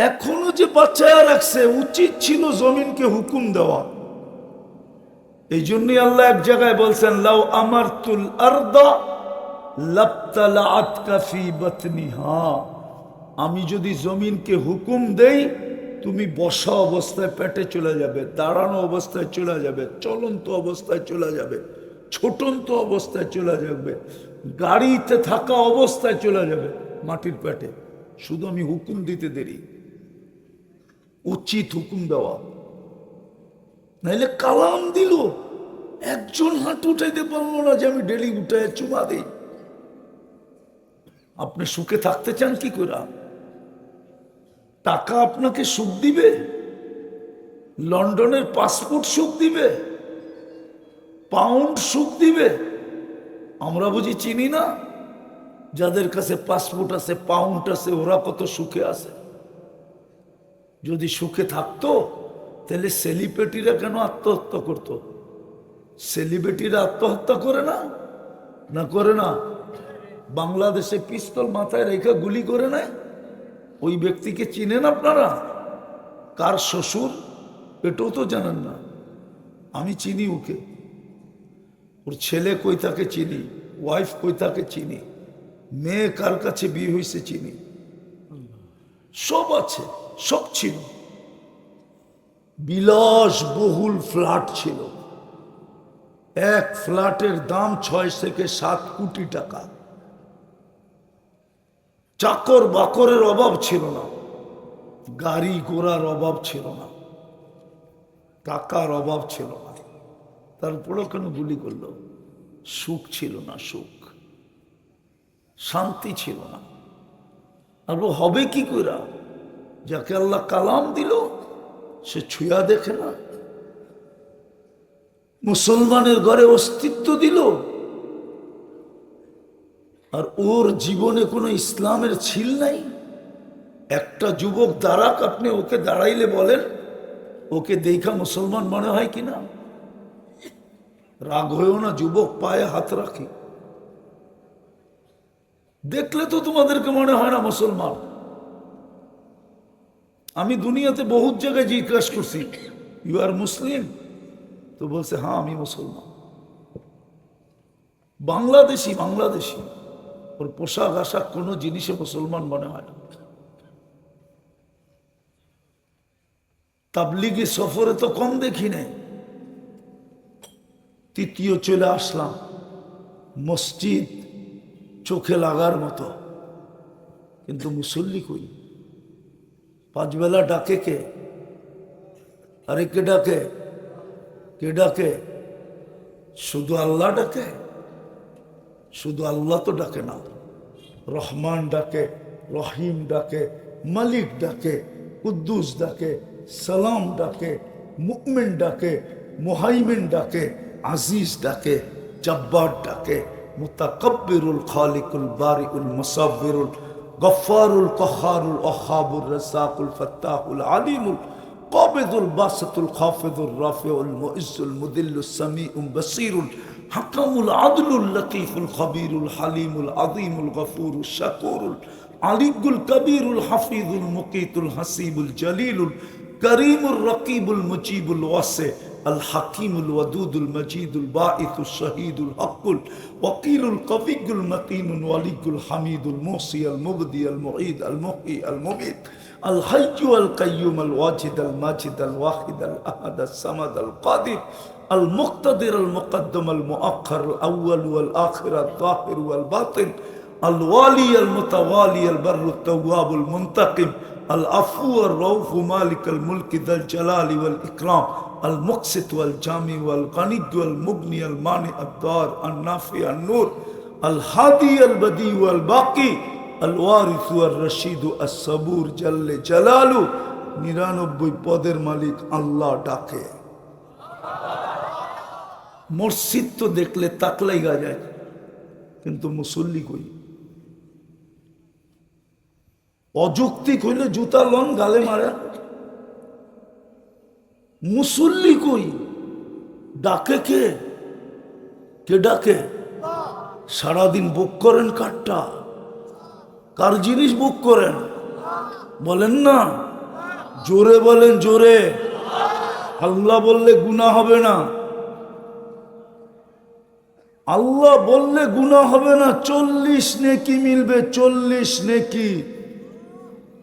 এখনো যে বাঁচায় রাখছে, উচিত ছিল জমিনকে হুকুম দেওয়া। এই জন্যই আল্লাহ এক জায়গায় বলছেন, লাউ আমারতুল আরদা লাবতালাআতকা ফি বাতনিহা। আমি যদি জমিনকে হুকুম দেই, তুমি বসা অবস্থায় পেটে চলে যাবে, দাঁড়ানো অবস্থায় চলে যাবে, চলন্ত অবস্থায় চলে যাবে, ছোটন্ত অবস্থায় চলে যাবে, গাড়িতে থাকা অবস্থায় চলে যাবে মাটির পেটে। শুধু আমি হুকুম দিতে দেরি, উচিত হুকুম দেওয়া। নাইলে কালাম দিল, একজন হাত উঠাইতে পারলো না যে আমি ডেলি উঠায় চুমা দিই। আপনি সুখে থাকতে চান কি করে? টাকা আপনাকে সুখ দিবে? লন্ডনের পাসপোর্ট সুখ দিবে? পাউন্ড সুখ দিবে? আমরা বুঝি চিনি না যাদের কাছে পাসপোর্ট আছে, পাউন্ড আছে, ওরা কত সুখে আছে। যদি সুখে থাকতো তাহলে সেলিব্রিটিরা কেন আত্মহত্যা করতো? সেলিব্রিটিরা আত্মহত্যা করে না? না করে না? বাংলাদেশে পিস্তল মাথায় রেখে গুলি করে নেয়। ওই ব্যক্তিকে চিনেন আপনারা? কার শ্বশুর এটাও তো জানেন না। আমি চিনি ওকে, ওর ছেলে কই তাকে চিনি, ওয়াইফ কই তাকে চিনি, মেয়ে কার কাছে বিয়ে হয়েছে চিনি, সব আছে, সব ছিল। বিলাস বহুল ফ্ল্যাট ছিল, এক ফ্ল্যাটের দাম 6 থেকে 7 কোটি টাকা। চাকর বাকরের অভাব ছিল না, গাড়ি ঘোড়ার অভাব ছিল না, টাকার অভাব ছিল না। তারপরেও কেন গুলি করলো? সুখ ছিল না, সুখ শান্তি ছিল না। আর হবে কি করে? যাকে আল্লাহ কালাম দিল সে ছুঁয়া দেখে না, মুসলমানের ঘরে অস্তিত্ব দিল, আর ওর জীবনে কোনো ইসলামের ছিল নাই। একটা যুবক দাঁড়াক, আপনি ওকে দাঁড়াইলে বলেন ওকে দেখা মুসলমান মনে হয় কিনা? রাগ হয়েও না, যুবক পায়ে হাত রাখি, দেখলে তো তোমাদেরকে মনে হয় না মুসলমান। আমি দুনিয়াতে বহুত জায়গায় জিজ্ঞাসা করছি, ইউ আর মুসলিম? তো বলছে হ্যাঁ আমি মুসলমান। বাংলাদেশি বাংলাদেশি, ওর পোশাক আশাক কোনো জিনিসে মুসলমান মনে হয় না। তাবলিগি সফরে তো কম দেখি নাই। তৃতীয় চলে আসলাম, মসজিদ চোখে লাগার মতো, কিন্তু মুসল্লি কই? 5 বেলা ডাকে কে? আরে কে ডাকে? কে ডাকে? শুধু আল্লাহ ডাকে? শুধু আল্লাহ তো ডাকে না, রহমান ডাকে, রহিম ডাকে, মালিক ডাকে, কুদ্দুস ডাকে, সালাম ডাকে, মুমিন ডাকে, মুহাইমিন ডাকে, আজিজ ডাকে, জব্বার ডাকে, মুতাকাব্বিরুল খালিকুল বারিউল মুসাব্বিরুল গফফারুল কহারুল ওহাবুর রাসাকুল ফাত্তাহুল আলিমুল কাবিদুল বাসিতুল খাফিদুর রাফিউল মুইজ্জুল মুদিল্লুস সামিউল বাসীরুল হাকামুল আদলুল লতীফুল খবীরুল হালিমুল আযীমুল গফুরুশ শাকুরুল আলিয়ুল কবীরুল হাফিজুল মুকীতুল হাসিবুল জলিলুল করিমুর রকিবুল মুজিবুল ওয়াসি আল হাকিমুল ওয়াদুদুল মজিদুল বাঈসুশ শহীদুল হকুল ওয়াকিলুল কফিকুল মতিনুল ওয়ালিকুল হামিদুল মুহসি আল মুবদি আল মুঈদ আল মুহয়ি আল মুমীত আল হাইয়্যু আল কাইয়্যুম আল ওয়াজিদ আল মাজিদ আল ওয়াহিদ আল আহাদ আস সামাদ আল কাদির আল মুক্তাদির আল মুকদ্দম আল মুআখ্খার আল আউয়াল ওয়াল আখির আল যাহির ওয়াল বাতিন আল ওয়ালি আল মুতাওয়ালি আল বাররু তাওয়াব আল মুনতাকিম আল আফু আর রউফ মালিক আল মুলক যাল জালালি ওয়াল ইকরাম আল মুকসিত ওয়াল জামি ওয়াল গানি ওয়াল মুগনি আল মানি আদ দার আন নাফি আন নূর আল হাদি আল বদি ওয়াল বাকি আল ওয়ারিস ওয়াল রশিদ আস সাবুর জাল্লে জালালু। 99 পদের মালিক আল্লাহ ডাকে। মসজিদ তো দেখলে তাকলাই গা যায়, কিন্তু মুসল্লি কই? অযৌক্তিক হইলে জুতা লন গালে মারে। মুসল্লি কই? ডাকে কে? কে ডাকে? সারাদিন বুক করেন কারটা? কার জিনিস বুক করেন? বলেন না, জোরে বলেন, জোরে। আল্লাহ বললে গুনাহ হবে না, আল্লাহ বললে গুনাহ হবে না। 40 নেকি মিলবে, 40 নেকি।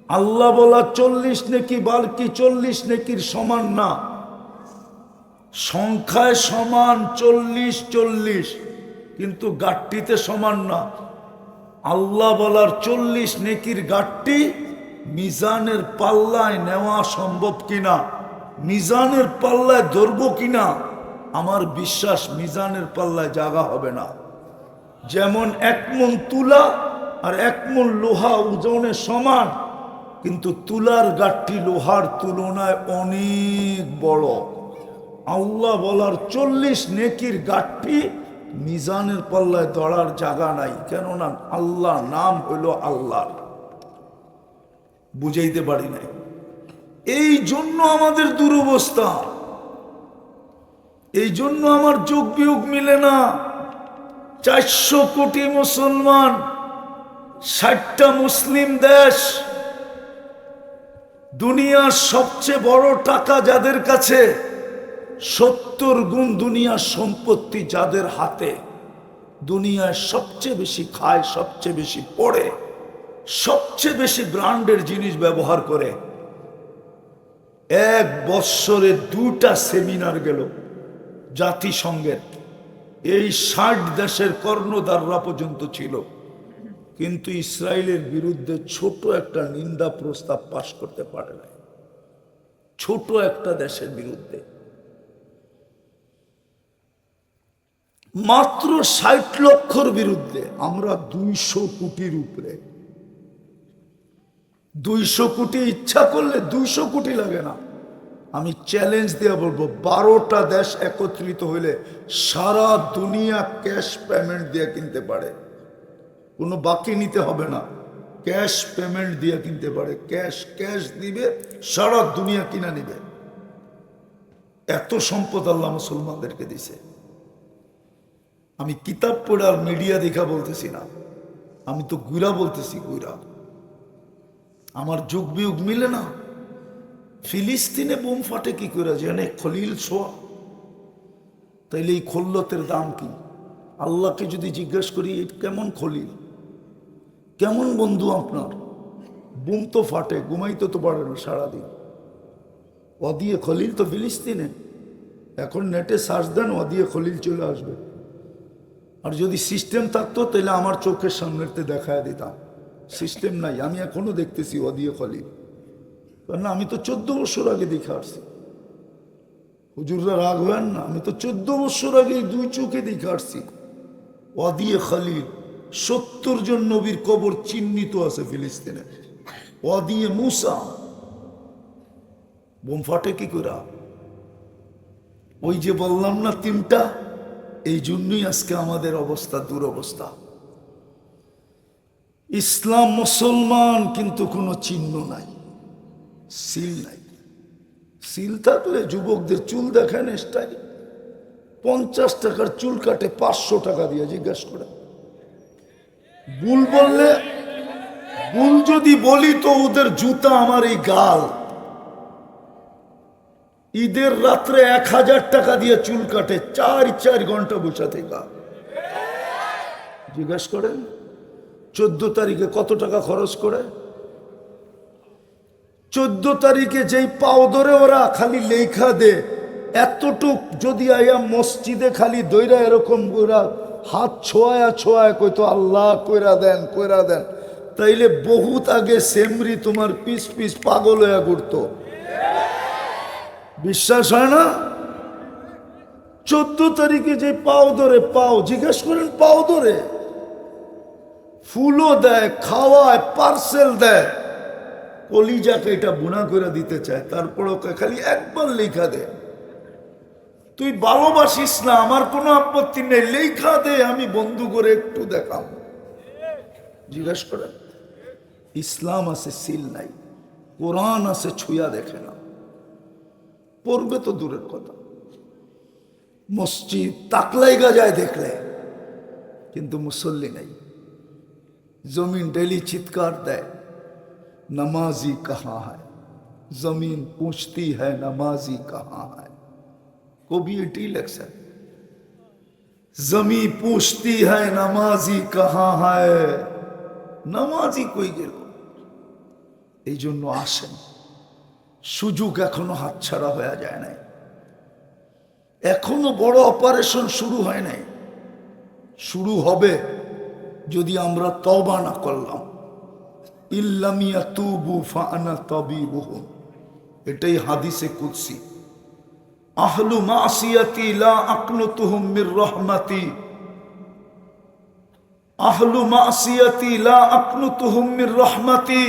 আল্লাহ বলা 40 নেকি, বালকি 40 নেকির সমান না, সংখ্যায় সমান 40, কিন্তু গাঠটিতে সমান না। আল্লাহ বলার 40 নেকির গাঠটি মিজানের পাল্লায় নেওয়া সম্ভব কিনা, মিজানের পাল্লায় ধরবো কিনা, আমার বিশ্বাস মিজানের পাল্লায় জায়গা হবে না। যেমন 1 মণ তুলা আর 1 মণ লোহা ওজনে সমান, কিন্তু তুলার গাঠটি লোহার তুলনায় অনেক বড়। আল্লাহ বলার 40 নেকির গাঠটি মিজানের পাল্লায় ধরার জায়গা নাই, কেননা আল্লাহ নাম হইল আল্লাহ। বুঝাইতে পারি নাই, এই জন্য আমাদের দুরবস্থা, এই জন্য আমার যোগ বিয়োগ মিলে না। 400 কোটি মুসলমান, 60টা মুসলিম দেশ, দুনিয়ার সবচেয়ে বড় টাকা যাদের কাছে, 70 গুণ দুনিয়ার সম্পত্তি যাদের হাতে, দুনিয়ায় সবচেয়ে বেশি খায়, সবচেয়ে বেশি পড়ে, সবচেয়ে বেশি ব্র্যান্ডের জিনিস ব্যবহার করে। 1 বৎসরে 2টা সেমিনার গেল জাতিসংঘের, এই 60 দেশের কর্ণধাররা পর্যন্ত ছিল, কিন্তু ইসরায়েলের বিরুদ্ধে ছোট একটা নিন্দা প্রস্তাব পাশ করতে পারে না। ছোট একটা দেশের বিরুদ্ধে মাত্র 60 লক্ষর বিরুদ্ধে আমরা 200 কোটির উপরে। 200 কোটি ইচ্ছা করলে 200 কোটি লাগে না। আমি চ্যালেঞ্জ দিয়ে বলবো 12টা দেশ একত্রিত হইলে সারা দুনিয়া ক্যাশ পেমেন্ট দিয়ে কিনতে পারে, কোনো বাকি নিতে হবে না, ক্যাশ পেমেন্ট দিয়ে কিনতে পারে। ক্যাশ ক্যাশ দিবে, সারা দুনিয়া কিনা নিবে। এত সম্পদ আল্লাহ মুসলমানদেরকে দিছে। আমি কিতাব পড়ে আর মিডিয়া দেখা বলতেছি না, আমি তো গুইরা বলতেছি, গুইরা। আমার যুগ বিয়োগ মিলে না। ফিলিস্তিনে বোম ফাটে কি করে জানে? খলিল সোয়া। তাইলে এই খল্লতের দাম কি? আল্লাহকে যদি জিজ্ঞেস করি কেমন খলিল, কেমন বন্ধু আপনার? বোম তো ফাটে, ঘুমাইতে তো পারে না সারাদিন। ওদিয়ে খলিল তো ফিলিস্তিনে। এখন নেটে সার্চ দেন, ওদিয়ে খলিল চলে আসবে। আর যদি সিস্টেম থাকতো তাহলে আমার চোখের সামনেতে দেখায় দিতাম। সিস্টেম নাই, আমি এখনো দেখতেছি ওদিয়ে খলিল। কারণ আমি তো 14 বছর আগে দেখে আসছি। হুজুররা রাগ হবেন না, আমি তো 14 বছর আগে 2 চোখে দেখে আসছি। ওয়াদিয়ে খলিল 70 জন নবীর কবর চিহ্নিত আছে ফিলিস্তিনে। ওয়াদিয়ে মুসা। বোম ফাটে কি করে? ওই যে বললাম না 3টা, এই জন্যই আজকে আমাদের অবস্থা দুরবস্থা। ইসলাম মুসলমান কিন্তু কোনো চিহ্ন নাই, সিল নাই। সিল থাকলে যুবকদের চুল দেখেন স্টাইল, 50 টাকার চুল কাটে 500 টাকা দিয়ে, জিজ্ঞেস করে। ভুল বললে, ভুল যদি বলি তো ওদের জুতা আমার এই গাল। ঈদের রাত্রে 1000 টাকা দিয়ে চুল কাটে, 4 ঘন্টা বসে থেকে। জিজ্ঞেস করেন 14 তারিখে কত টাকা খরচ করে? 14 তারিখে যেই পাও ধরে ওরা খালি লেখা দে, এতটুক যদি আয়া মসজিদে খালি দইরা এরকম ওরা হাত ছোঁয়া ছোঁয়া কইতো আল্লাহ কইরা দেন, কইরা দেন, তাইলে বহুত আগে সেমরি তোমার পিস পিস পাগল হয়ে ঘুরতো। বিশ্বাস হয় না? 14 তারিখে যে পাও ধরে, পাও জিজ্ঞেস করেন, পাও ধরে ফুলও দেয়, খাওয়ায়, পার্সেল দেয়। কলিজাকে এটা বুনা করে দিতে চায়, তারপরও খালি একবার লেখা দে। তুই ভালোবাসিস না, আমার কোনো আপত্তি নেই, লেখা দে, আমি বন্ধু করে একটু দেখাম। জিজ্ঞেস করেন। ইসলাম আছে, সিল নাই। কোরআন আছে, ছুঁয়া দেখে না। পড়বে তো দূরের কথা, মসজিদ তাকলাইগা যায় দেখলে, কিন্তু মুসল্লি নাই। জমিন ডেলি চিৎকার দেয়, नमाजी कहाँ है? जमीन पूछती है नमाजी कहाँ है? कभी एटी लेक्चर, जमीन पूछती है नमाजी कहाँ है? नमाजी কই গেল? এই জন্য আসেন, সুযোগ এখনো হাতছাড়া হয়ে যায় নাই। এখনো বড় অপারেশন শুরু হয় নাই, শুরু হবে যদি আমরা তওবা না করলাম। ইল্লাম ইয়াতুবু ফাআনা তাবিবুহুম, এটাই হাদিসে কুদসি। আহলু মাসিয়াতি লা আকনুতুহুম মির রাহমাতি, আহলু মাসিয়াতি লা আকনুতুহুম মির রাহমাতি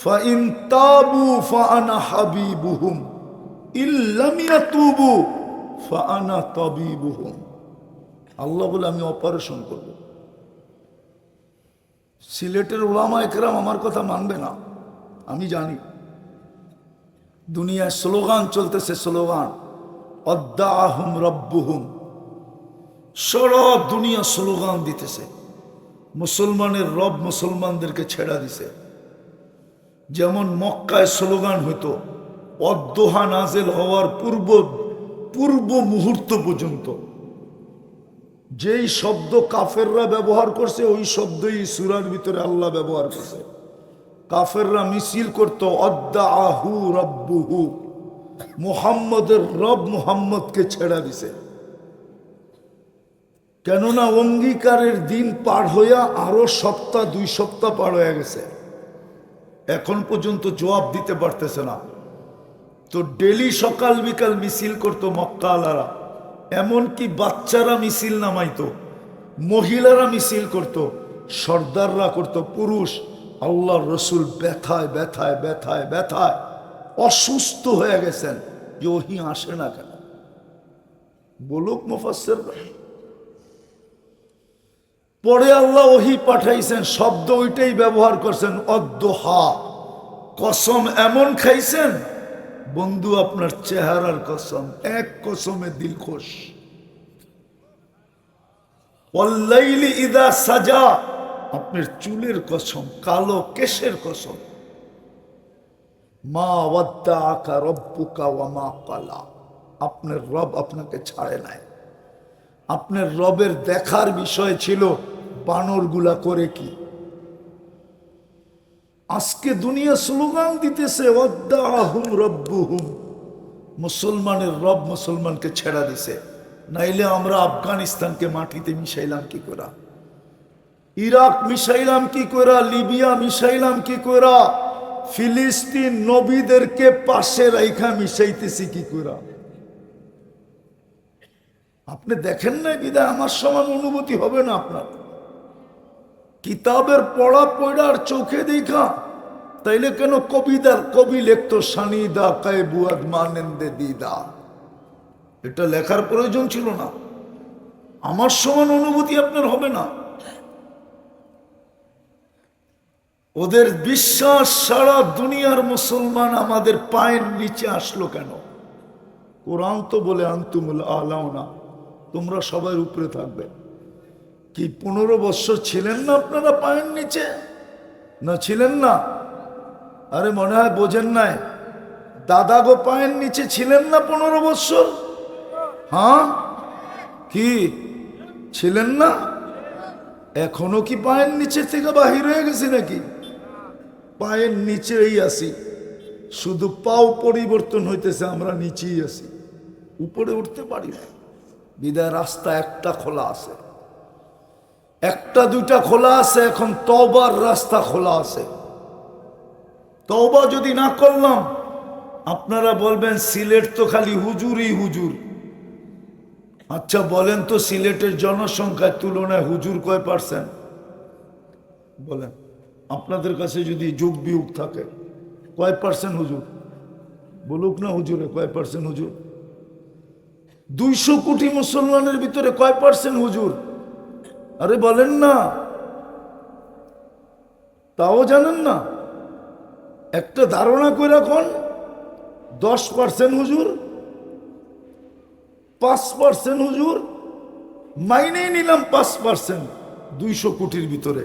ফাইন তাবু ফাআনা হাবিবুহুম ইল্লাম ইয়াতুবু ফাআনা তাবিবুহুম। আল্লাহ বলে আমি অপারেশন করব। সিলেটের ওলামা একরাম আমার কথা মানবে না, আমি জানি। দুনিয়ায় স্লোগান চলতেছে, স্লোগান আদ্দাহুম রব্বুহুম, সারা দুনিয়া স্লোগান দিতেছে। মুসলমানের রব মুসলমানদেরকে ছেড়া দিছে। যেমন মক্কায় স্লোগান হইতো অদ্দোহা নাজেল হওয়ার পূর্ব মুহূর্ত পর্যন্ত যেই শব্দ কাফেররা ব্যবহার করছে ওই শব্দই সূরার ভিতরে আল্লাহ ব্যবহার করছে। কাফেররা মিছিল করতো আদ্দাহু রব্বুহু, মুহাম্মদের রব মুহাম্মদকে ছেড়া দিছে। কেননা অঙ্গীকারের দিন পার হইয়া আরো সপ্তাহ 2 সপ্তাহ পার হয়ে গেছে, এখন পর্যন্ত জবাব দিতে পারতেছে না। তো ডেলি সকাল বিকাল মিছিল করতো মক্কাওয়ালারা, এমনকি বাচ্চারা মিছিল নামাইতো, মহিলারা মিছিল করত, সর্দাররা করত, পুরুষ আল্লাহর রসুল ব্যথায় ব্যথায় ব্যথায় ব্যথায় অসুস্থ হয়ে গেছেন যে ওহি আসে না কেন? বলুক মুফাসসিররা। পরে আল্লাহ ওহি পাঠাইছেন, শব্দ ওইটাই ব্যবহার করছেন, অদ্দোহা, কসম এমন খাইছেন বন্ধু আপনার চেহারার কসম, এক কসমে দিল খুশ। ওয়াল্লাইলি ইদা সাজা, আপনার চুলের কসম, কালো কেশের কসম। মা ওয়াদ্দাআকা রব্বুকা ওয়া মা ক্বালা, আপনার রব আপনাকে ছাড়ে নাই। আপনার রবের দেখার বিষয় ছিল বানরগুলা করে কি। আজকে দুনিয়া স্লোগান দিতেছে ওয়াদ্দাআহুম রব্বুহুম, মুসলমানের রব মুসলমানকে ছেড়া দিছে। নাইলে আমরা আফগানিস্তানকে মাটিতে মিশাইলাম কি করে, ইরাক মিশাইলাম কি করে, লিবিয়া মিশাইলাম কি করে, ফিলিস্তিন নবীদেরকে পাশে রাইখা মিশাইতেছি কি করে। আপনি দেখেন না বিদায় আমার সমান অনুভূতি হবে না আপনার। কিতাবের পড়া পড়ার চোখে দেখা, তাইলে কেন কবি লিখতো সানিদা কায়বুয়াদ মানেন্দে দিদা, এটা লেখার প্রয়োজন ছিল না। আমার সমান অনুভূতি আপনার হবে না। ওদের বিশ্বাস সারা দুনিয়ার মুসলমান আমাদের পায়ের নিচে আসলো কেন? কোরআন তো বলে আনতুমুল আলাউনা, তোমরা সবার উপরে থাকবে। কি 15 বছর ছিলেন না আপনারা পায়ের নিচে? না ছিলেন না? আরে মনে হয় বোঝেন নাই, দাদা গো পায়ের নিচে ছিলেন না 15 বছর? হ্যাঁ কি ছিলেন না? এখনো কি পায়ের নিচে থেকে বাহির হয়ে গেছে নাকি? পায়ের নিচেই আছি, শুধু পাও পরিবর্তন হইতেছে, আমরা নিচেই আছি, উপরে উঠতে পারি না। বিদায় রাস্তা একটা খোলা আছে, একটা দুইটা খোলা আছে, এখন তওবার রাস্তা খোলা আছে। তওবা যদি না করলাম, আপনারা বলবেন সিলেট তো খালি হুজুরই হুজুর। আচ্ছা বলেন তো, সিলেটের জনসংখ্যার তুলনায় হুজুর কয় পার্সেন্ট? বলেন, আপনাদের কাছে যদি যোগ বিয়োগ থাকে কয় পার্সেন্ট হুজুর? বলুক না হুজুরে, কয় পার্সেন্ট হুজুর? 200 কোটি মুসলমানের ভিতরে কয় পার্সেন্ট হুজুর? আরে বলেন না, তাও জানেন না। একটা ধারণা করে রাখুন, 10% হুজুর, 5% হুজুর, মাইনেই নিলাম 5%, 200 কোটির ভিতরে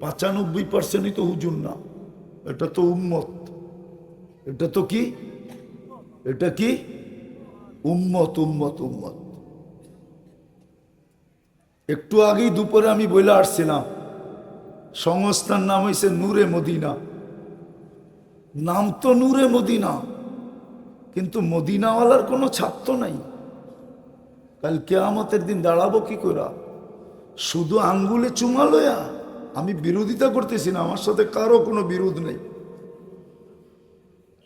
95%ই তো হুজুর না। এটা তো উম্মত, এটা তো কি, এটা কি উম্মত, উম্মত, উম্মত। একটু আগেই দুপুরে আমি বলে আসছিলাম, সংস্থার নাম হয়েছে নূরে মদিনা। নাম তো নূরে মদিনা, কিন্তু মদিনাওয়ালার কোনো ছাত্র নাই। কাল কিয়ামতের দিন দাঁড়াবো কি করে? শুধু আঙ্গুলে চুমা লয়া? আমি বিরোধিতা করতেছি না, আমার সাথে কারো কোনো বিরোধ নেই।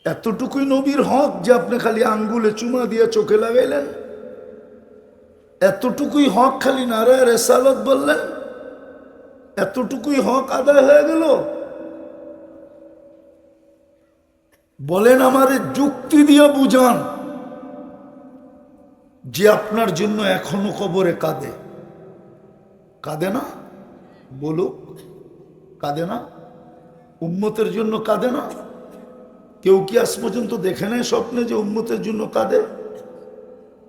এতটুকুই নবীর হক যে আপনি খালি আঙ্গুলে চুমা দিয়ে চোখে লাগাইলেন? এতটুকুই হক খালি নারায়ে রিসালাত বললেন? এতটুকুই হক আদায় হয়ে গেল? বলেন আমারে যুক্তি দিয়ে বুঝান যে আপনার জন্য এখনো কবরে কাঁদে। কাঁদে না? বলুক, কাঁদে না? উম্মতের জন্য কাঁদে না? কেউ কি আজ পর্যন্ত দেখে নেয় স্বপ্নে যে উম্মতের জন্য কাঁদে?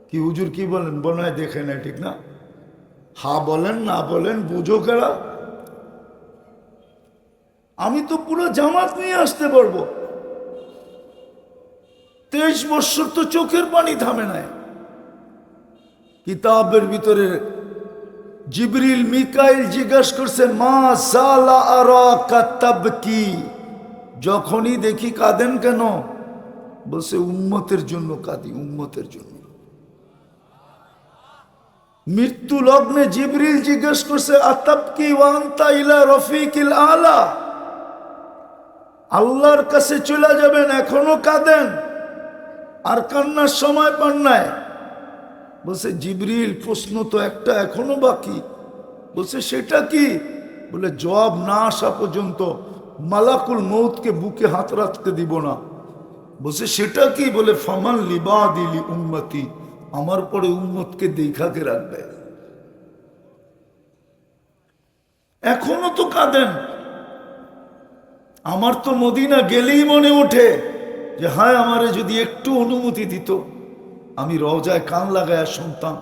কি হুজুর কি বলেন? মনে হয় দেখে নেয়, ঠিক না? হা বলেন না বলেন, বুঝো কেরা? আমি তো পুরো জামাত নিয়ে আসতে পারবো। 23 বছর তো চোখের পানি থামে নাই। কিতাবের ভিতরে জিবরিল মিকাইল জিজ্ঞাসা করছে, মা সালা আরাকা তাবকি, যখনই দেখি কাঁদেন কেন? বলছে উম্মতের জন্য কাঁদি, উম্মতের জন্য। মৃত্যু লগ্নে জিবরিল জিজ্ঞেস করছে, আতাবকি ওয়া আনতা ইলা রফিকিল আলা, আল্লাহর কাছে চলে যাবেন, এখনো কাঁদেন আর কান্নার সময় পান নাই? বলছে জিবরিল প্রশ্ন তো একটা এখনো বাকি। বলছে সেটা কি? বলে জবাব না আসা পর্যন্ত মালাকুল মৌতকে বুকে হাত রাখতে দিব না। বলছে সেটা কি? বলে ফামান লিবাদিলি উম্মতি, আমার পরে উম্মতকে দেখাকে রাখবে। এখনো তো কাঁদেন। আমার তো মদিনা গেলেই মনে ওঠে যে হায় আমারে যদি একটু অনুমতি দিত, আমি রওজায় কান লাগায় শুনতাম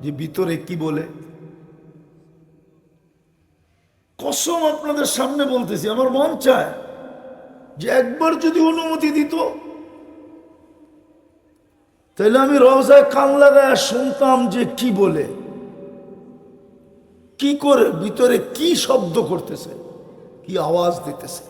যে ভিতরে কি বলে। কসম আপনাদের সামনে বলতেছি, আমার মন চায় যে একবার যদি অনুমতি দিত, তাহলে আমি রওজায় কান লাগায় শুনতাম যে কি বলে, কি করে, ভিতরে কি শব্দ করতেছে, কি আওয়াজ দিতেছে।